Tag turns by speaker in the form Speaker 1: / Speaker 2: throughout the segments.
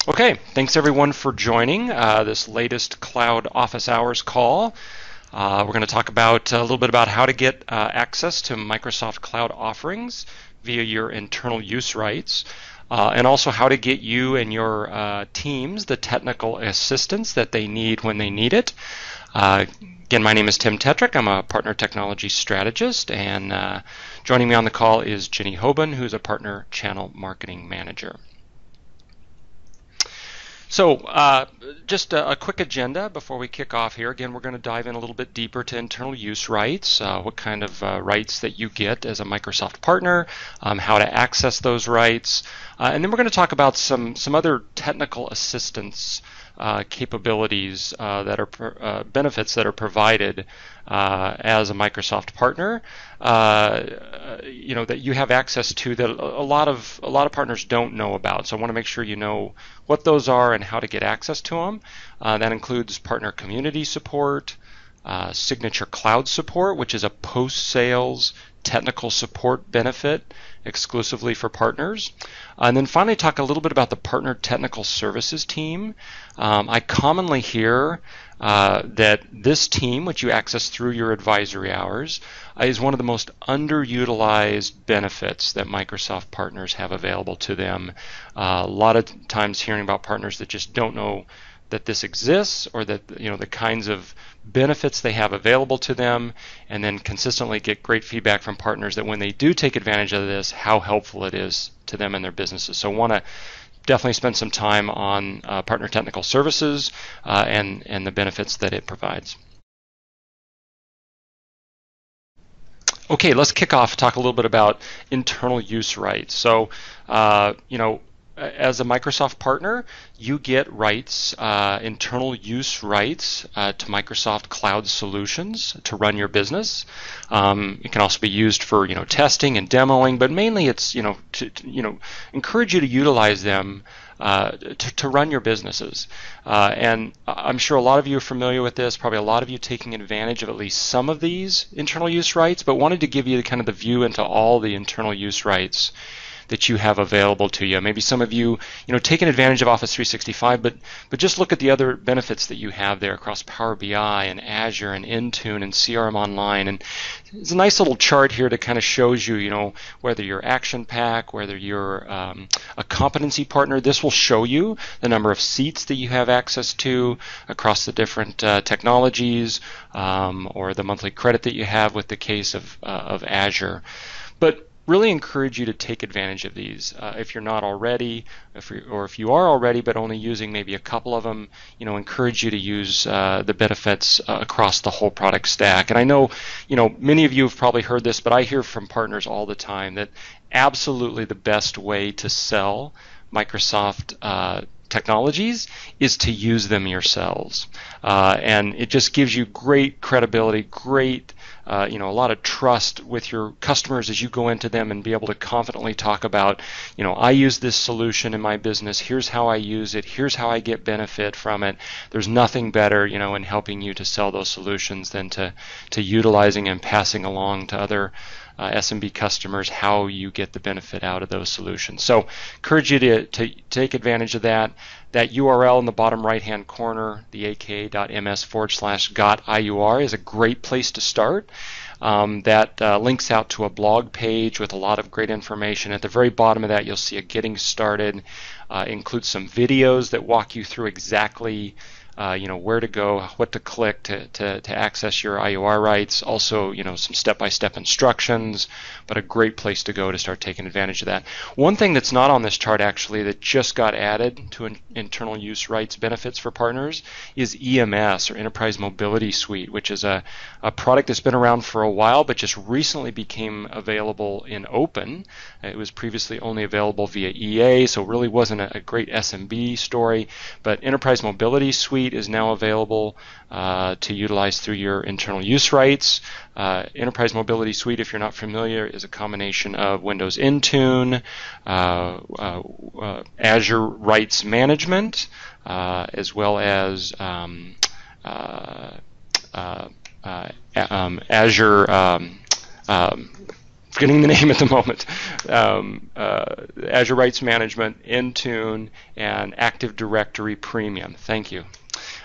Speaker 1: Okay, thanks everyone for joining this latest Cloud Office Hours call. We're going to talk about a little bit about how to get access to Microsoft Cloud offerings via your internal use rights, and also how to get you and your teams the technical assistance that they need when they need it. Again, my name is Tim Tetrick. I'm a partner technology strategist, and joining me on the call is Jenny Hoban, who's a partner channel marketing manager. So just a quick agenda before we kick off here. Again, we're going to dive in a little bit deeper to internal use rights, what kind of rights that you get as a Microsoft partner, how to access those rights, and then we're going to talk about some other technical assistance capabilities that are benefits that are provided as a Microsoft partner, that you have access to that a lot of partners don't know about. So I want to make sure you know what those are and how to get access to them. That includes partner community support, signature cloud support, which is a post-sales technical support benefit exclusively for partners. And then finally talk a little bit about the partner technical services team. I commonly hear that this team, which you access through your advisory hours, is one of the most underutilized benefits that Microsoft partners have available to them. A lot of times hearing about partners that just don't know that this exists, or that the kinds of benefits they have available to them, and then consistently get great feedback from partners that when they do take advantage of this, how helpful it is to them and their businesses. So I want to definitely spend some time on partner technical services and the benefits that it provides. Okay, let's kick off, talk a little bit about internal use rights. So, as a Microsoft partner, you get rights, internal use rights to Microsoft Cloud solutions to run your business. It can also be used for testing and demoing, but mainly it's to encourage you to utilize them to run your businesses. And I'm sure a lot of you are familiar with this, probably a lot of you taking advantage of at least some of these internal use rights, but wanted to give you kind of the view into all the internal use rights that you have available to you. Maybe some of you, taking advantage of Office 365, but just look at the other benefits that you have there across Power BI and Azure and Intune and CRM Online. And it's a nice little chart here that kind of shows you, whether you're Action Pack, whether you're a competency partner. This will show you the number of seats that you have access to across the different technologies, or the monthly credit that you have with the case of Azure. But really encourage you to take advantage of these. If you're not already, or if you are already but only using maybe a couple of them, encourage you to use the benefits across the whole product stack. And I know, many of you have probably heard this, but I hear from partners all the time that absolutely the best way to sell Microsoft technologies is to use them yourselves. And it just gives you great credibility, great a lot of trust with your customers as you go into them and be able to confidently talk about, I use this solution in my business, here's how I use it, here's how I get benefit from it. There's nothing better, in helping you to sell those solutions than to utilizing and passing along to other SMB customers how you get the benefit out of those solutions. So encourage you to take advantage of that. That URL in the bottom right hand corner, the aka.ms/got-IUR, is a great place to start. That links out to a blog page with a lot of great information. At the very bottom of that, you'll see a getting started. Includes some videos that walk you through exactly where to go, what to click to access your IUR rights. Also, some step-by-step instructions, but a great place to go to start taking advantage of that. One thing that's not on this chart actually that just got added to internal use rights benefits for partners is EMS, or Enterprise Mobility Suite, which is a product that's been around for a while but just recently became available in open. It was previously only available via EA, so it really wasn't a great SMB story, but Enterprise Mobility Suite is now available to utilize through your internal use rights. Enterprise Mobility Suite, if you're not familiar, is a combination of Windows Intune, Azure Rights Management, as well as Azure forgetting the name at the moment. Azure Rights Management, Intune, and Active Directory Premium. Thank you.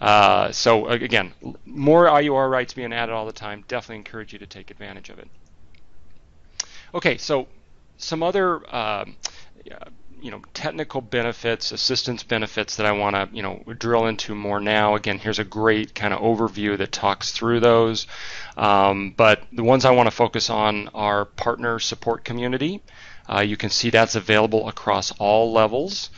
Speaker 1: So again, more IUR rights being added all the time. Definitely encourage you to take advantage of it. Okay, so some other technical benefits, assistance benefits that I want to drill into more now. Again, here's a great kind of overview that talks through those. But the ones I want to focus on are partner support community. You can see that's available across all levels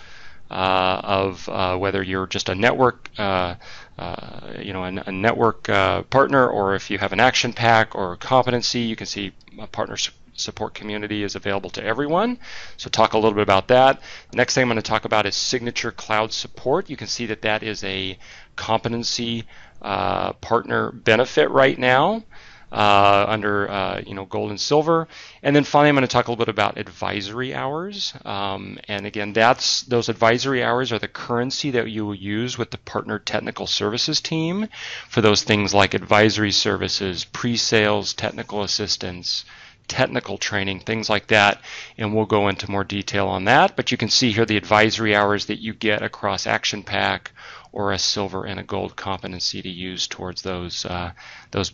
Speaker 1: of whether you're just a network, a network partner, or if you have an action pack or a competency. You can see a partner support community is available to everyone. So talk a little bit about that. The next thing I'm going to talk about is signature cloud support. You can see that that is a competency partner benefit right now under gold and silver. And then finally, I'm going to talk a little bit about advisory hours. And again, those advisory hours are the currency that you will use with the partner technical services team for those things like advisory services, pre-sales, technical assistance, technical training, things like that, and we'll go into more detail on that. But you can see here the advisory hours that you get across Action Pack or a silver and a gold competency to use towards those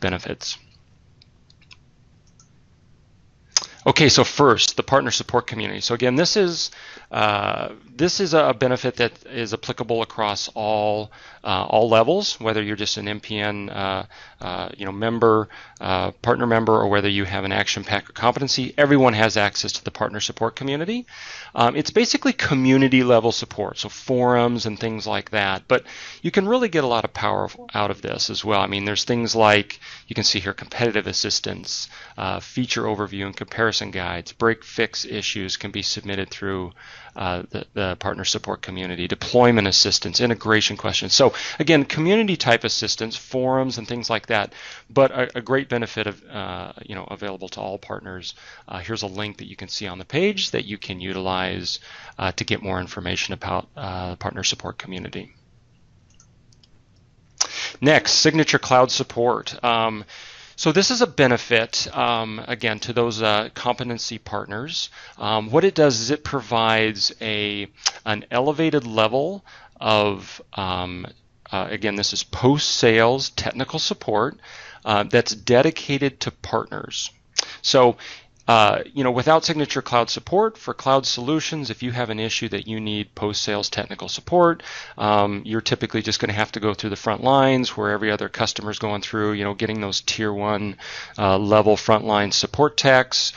Speaker 1: benefits. Okay, so first, the partner support community. So again, this is a benefit that is applicable across all levels, whether you're just an MPN member, partner member, or whether you have an action pack or competency. Everyone has access to the partner support community. It's basically community level support, so forums and things like that. But you can really get a lot of power out of this as well. I mean, there's things like, you can see here, competitive assistance, feature overview and comparison guides, break fix issues can be submitted through the partner support community, deployment assistance, integration questions. So again, community type assistance, forums and things like that, but a great benefit of available to all partners. Here's a link that you can see on the page that you can utilize to get more information about the partner support community. Next, signature cloud support. So this is a benefit, again, to those competency partners. What it does is it provides an elevated level of, again, this is post-sales technical support that's dedicated to partners. So without signature cloud support for cloud solutions, if you have an issue that you need post-sales technical support, you're typically just going to have to go through the front lines where every other customer is going through, getting those tier 1 level frontline support techs.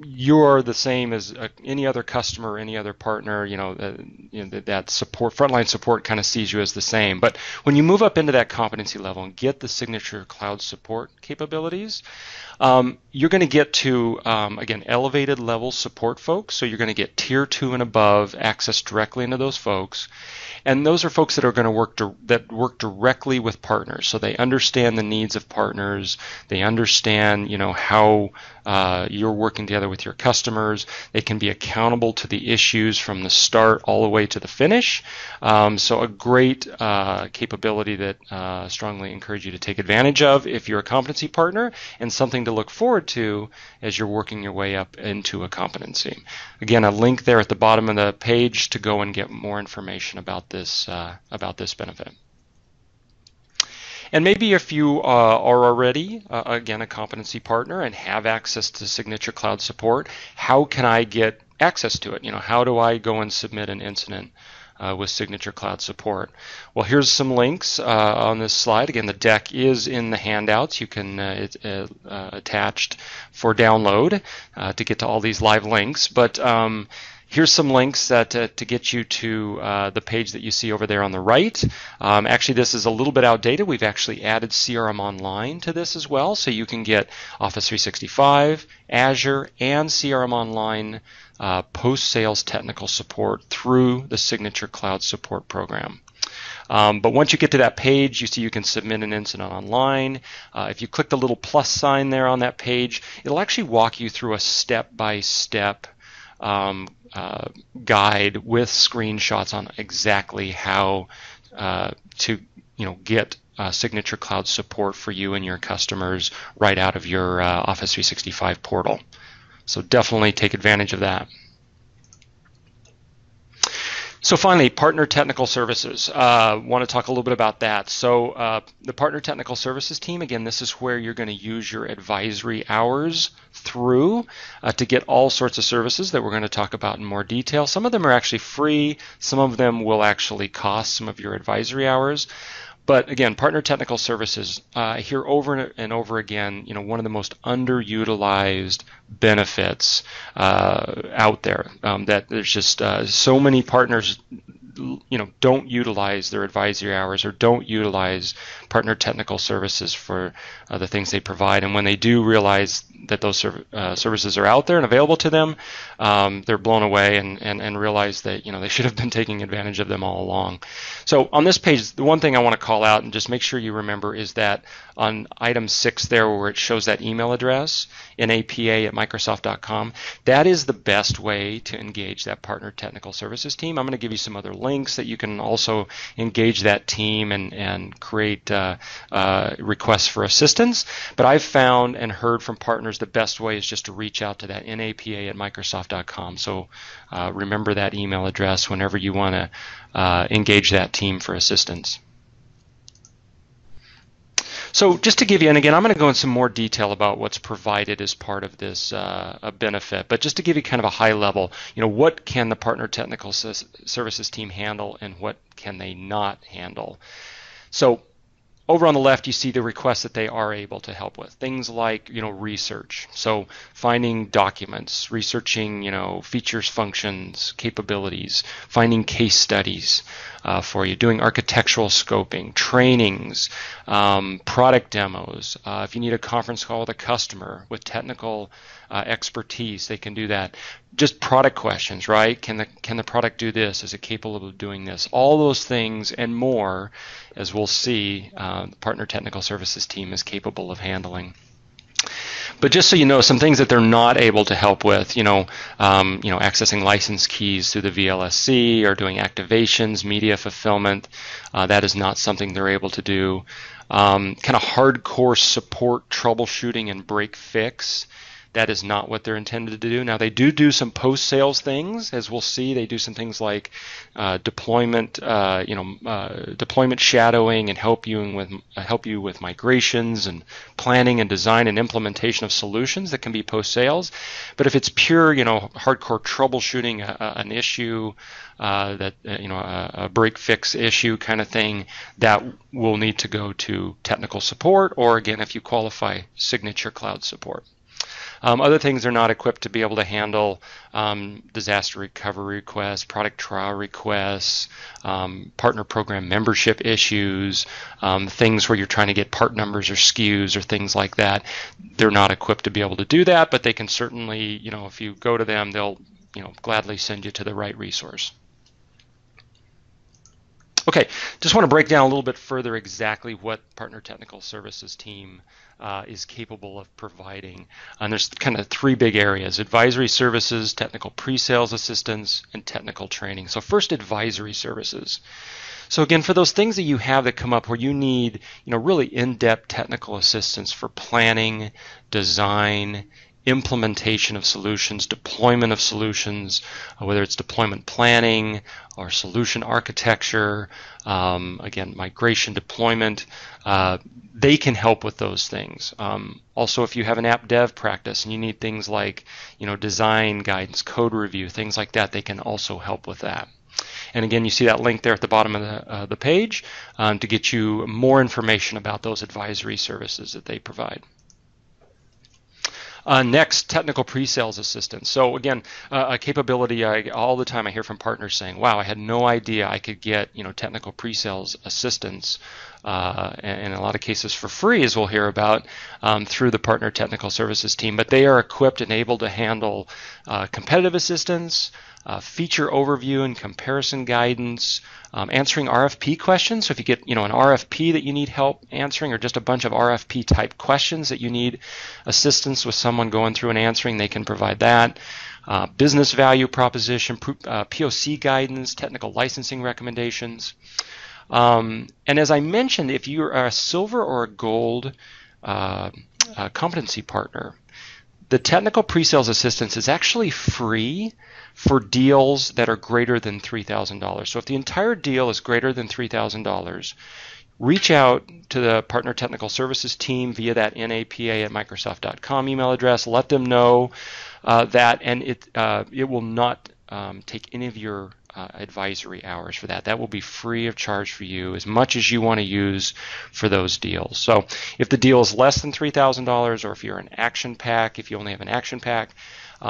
Speaker 1: You're the same as any other customer, any other partner. That support, frontline support, kind of sees you as the same. But when you move up into that competency level and get the signature cloud support capabilities, you're going to get to, again, elevated level support folks. So you're going to get tier 2 and above access directly into those folks. And those are folks that are going to work directly with partners. So they understand the needs of partners. They understand, how you're working together with your customers. They can be accountable to the issues from the start all the way to the finish. So a great capability that I strongly encourage you to take advantage of if you're a competency partner, and something to look forward to as you're working your way up into a competency. Again, a link there at the bottom of the page to go and get more information about this benefit. And maybe if you are already, again, a competency partner and have access to signature cloud support, how can I get access to it? How do I go and submit an incident with signature cloud support? Well, here's some links on this slide. Again, the deck is in the handouts. You can it's attached for download to get to all these live links. But here's some links to get you to the page that you see over there on the right. Actually, this is a little bit outdated. We've actually added CRM Online to this as well, so you can get Office 365, Azure, and CRM Online post-sales technical support through the Signature Cloud Support Program. But once you get to that page, you see you can submit an incident online. If you click the little plus sign there on that page, it'll actually walk you through a step-by-step guide with screenshots on exactly how to get signature cloud support for you and your customers right out of your Office 365 portal. So definitely take advantage of that. So finally, partner technical services. Want to talk a little bit about that. So the partner technical services team, again, this is where you're going to use your advisory hours through to get all sorts of services that we're going to talk about in more detail. Some of them are actually free. Some of them will actually cost some of your advisory hours. But again, partner technical services, I hear over and over again, one of the most underutilized benefits out there. That there's just so many partners, don't utilize their advisory hours or don't utilize partner technical services for the things they provide. And when they do realize that those services are out there and available to them, they're blown away and realize that they should have been taking advantage of them all along. So on this page, the one thing I want to call out and just make sure you remember is that on item 6 there, where it shows that email address, napa@microsoft.com, that is the best way to engage that partner technical services team. I'm going to give you some other links that you can also engage that team and create requests for assistance. But I've found and heard from partners the best way is just to reach out to that napa@microsoft.com. So remember that email address whenever you want to engage that team for assistance. So just to give you, and again, I'm going to go in some more detail about what's provided as part of this benefit, but just to give you kind of a high level, what can the partner technical services team handle and what can they not handle? So over on the left, you see the requests that they are able to help with. Things like, research. So finding documents, researching, features, functions, capabilities, finding case studies for you, doing architectural scoping, trainings, product demos. If you need a conference call with a customer with technical expertise, they can do that. Just product questions, right? Can the product do this? Is it capable of doing this? All those things and more, as we'll see, the partner technical services team is capable of handling. But just so you know, some things that they're not able to help with, accessing license keys through the VLSC or doing activations, media fulfillment, that is not something they're able to do. Kind of hardcore support, troubleshooting, and break fix. That is not what they're intended to do. Now they do some post-sales things, as we'll see. They do some things like deployment, deployment shadowing, and help you with migrations and planning and design and implementation of solutions that can be post-sales. But if it's pure, hardcore troubleshooting an issue, a break fix issue kind of thing, that will need to go to technical support, or again, if you qualify, signature cloud support. Other things they're not equipped to be able to handle: disaster recovery requests, product trial requests, partner program membership issues, things where you're trying to get part numbers or SKUs or things like that. They're not equipped to be able to do that, but they can certainly, if you go to them, they'll gladly send you to the right resource. Okay, just want to break down a little bit further exactly what Partner Technical Services team is capable of providing. And there's kind of 3 big areas: advisory services, technical pre-sales assistance, and technical training. So first, advisory services. So again, for those things that you have that come up where you need, really in-depth technical assistance for planning, design, implementation of solutions, deployment of solutions, whether it's deployment planning or solution architecture, again, migration deployment, they can help with those things. Also, if you have an app dev practice and you need things like, design guidance, code review, things like that, they can also help with that. And again, you see that link there at the bottom of the page to get you more information about those advisory services that they provide. Next, technical pre-sales assistance. So again, a capability all the time I hear from partners saying, wow, I had no idea I could get technical pre-sales assistance, and in a lot of cases for free, as we'll hear about, through the partner technical services team. But they are equipped and able to handle competitive assistance, feature overview and comparison guidance, answering RFP questions. So if you get an RFP that you need help answering, or just a bunch of RFP type questions that you need assistance with someone going through and answering, they can provide that. Business value proposition, POC guidance, technical licensing recommendations. And as I mentioned, if you're a silver or a gold competency partner, the technical pre-sales assistance is actually free for deals that are greater than $3,000. So if the entire deal is greater than $3,000, reach out to the Partner Technical Services team via that napa@microsoft.com email address. Let them know that, and it will not take any of your advisory hours for that. That will be free of charge for you, as much as you want to use for those deals. So if the deal is less than $3,000, or if you're an action pack, if you only have an action pack,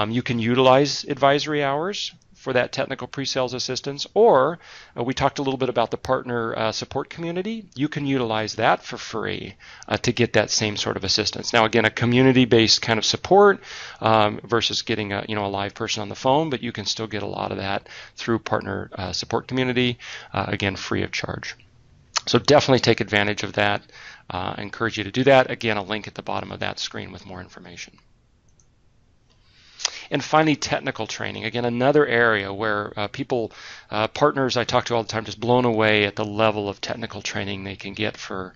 Speaker 1: you can utilize advisory hours for that technical pre-sales assistance, or we talked a little bit about the partner support community. You can utilize that for free to get that same sort of assistance. Now, again, a community-based kind of support versus getting a live person on the phone, but you can still get a lot of that through partner support community, again, free of charge. So definitely take advantage of that. I encourage you to do that. Again, a link at the bottom of that screen with more information. And finally, technical training. Again, another area where partners I talk to all the time, just blown away at the level of technical training they can get for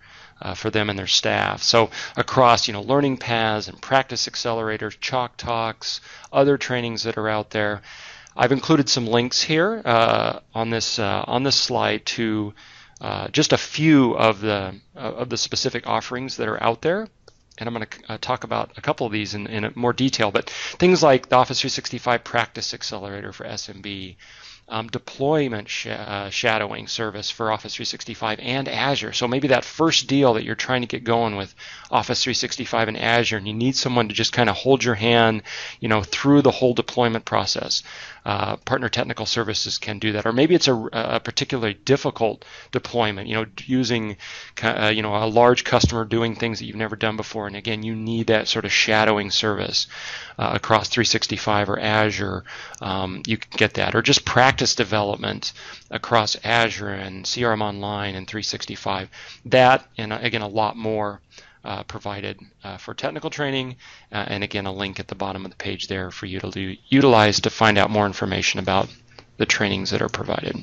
Speaker 1: them and their staff. So across, learning paths and practice accelerators, chalk talks, other trainings that are out there. I've included some links here on this slide to just a few of the specific offerings that are out there. And I'm going to talk about a couple of these in more detail, but things like the Office 365 Practice Accelerator for SMB, deployment shadowing service for Office 365 and Azure. So maybe that first deal that you're trying to get going with Office 365 and Azure, and you need someone to just kind of hold your hand, through the whole deployment process. Partner Technical Services can do that. Or maybe it's a particularly difficult deployment, using a large customer doing things that you've never done before. And again, you need that sort of shadowing service across 365 or Azure. You can get that. Or just practice development across Azure and CRM Online and 365. That, and again, a lot more provided for technical training, and again, a link at the bottom of the page there for you to utilize to find out more information about the trainings that are provided.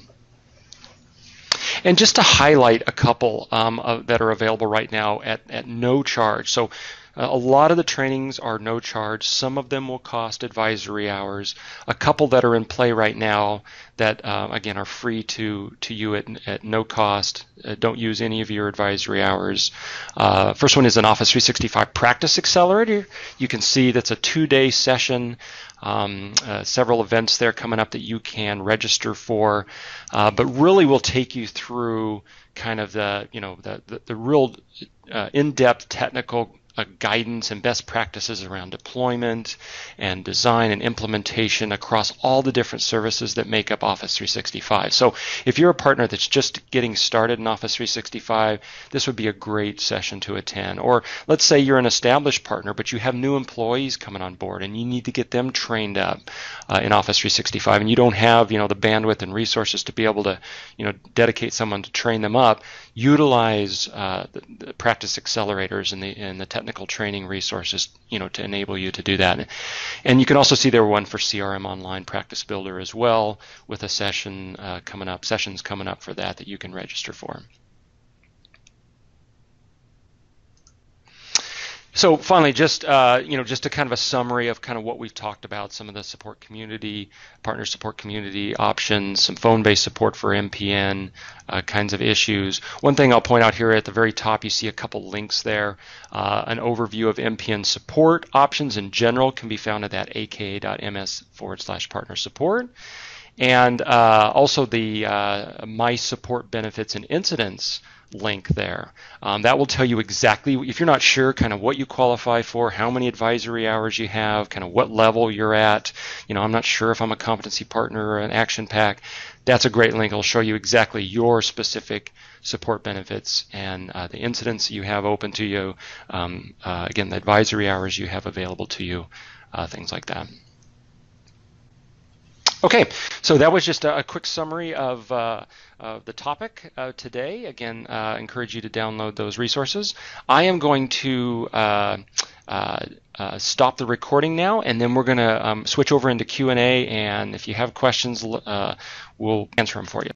Speaker 1: And just to highlight a couple that are available right now at no charge. So a lot of the trainings are no charge. Some of them will cost advisory hours. A couple that are in play right now that, again, are free to you at no cost. Don't use any of your advisory hours. First one is an Office 365 Practice Accelerator. You can see that's a 2-day session. Several events there coming up that you can register for, but really will take you through kind of the real in-depth technical guidance and best practices around deployment and design and implementation across all the different services that make up Office 365. So if you're a partner that's just getting started in Office 365, this would be a great session to attend. Or let's say you're an established partner, but you have new employees coming on board and you need to get them trained up in Office 365, and you don't have the bandwidth and resources to be able to dedicate someone to train them up. Utilize the practice accelerators and the technical training resources to enable you to do that. And you can also see there one for CRM Online Practice Builder as well, with a sessions coming up for that you can register for. So finally, just a kind of a summary of kind of what we've talked about, some of the support community, partner support community options, some phone-based support for MPN kinds of issues. One thing I'll point out here at the very top, you see a couple links there. An overview of MPN support options in general can be found at that aka.ms/partner support. And also the My Support Benefits and Incidents link there. That will tell you exactly, if you're not sure kind of what you qualify for, how many advisory hours you have, kind of what level you're at. I'm not sure if I'm a competency partner or an action pack. That's a great link. It'll show you exactly your specific support benefits and the incidents you have open to you. Again, the advisory hours you have available to you, things like that. Okay, so that was just a quick summary of the topic today. Again, encourage you to download those resources. I am going to stop the recording now, and then we're going to switch over into Q&A, and if you have questions, we'll answer them for you.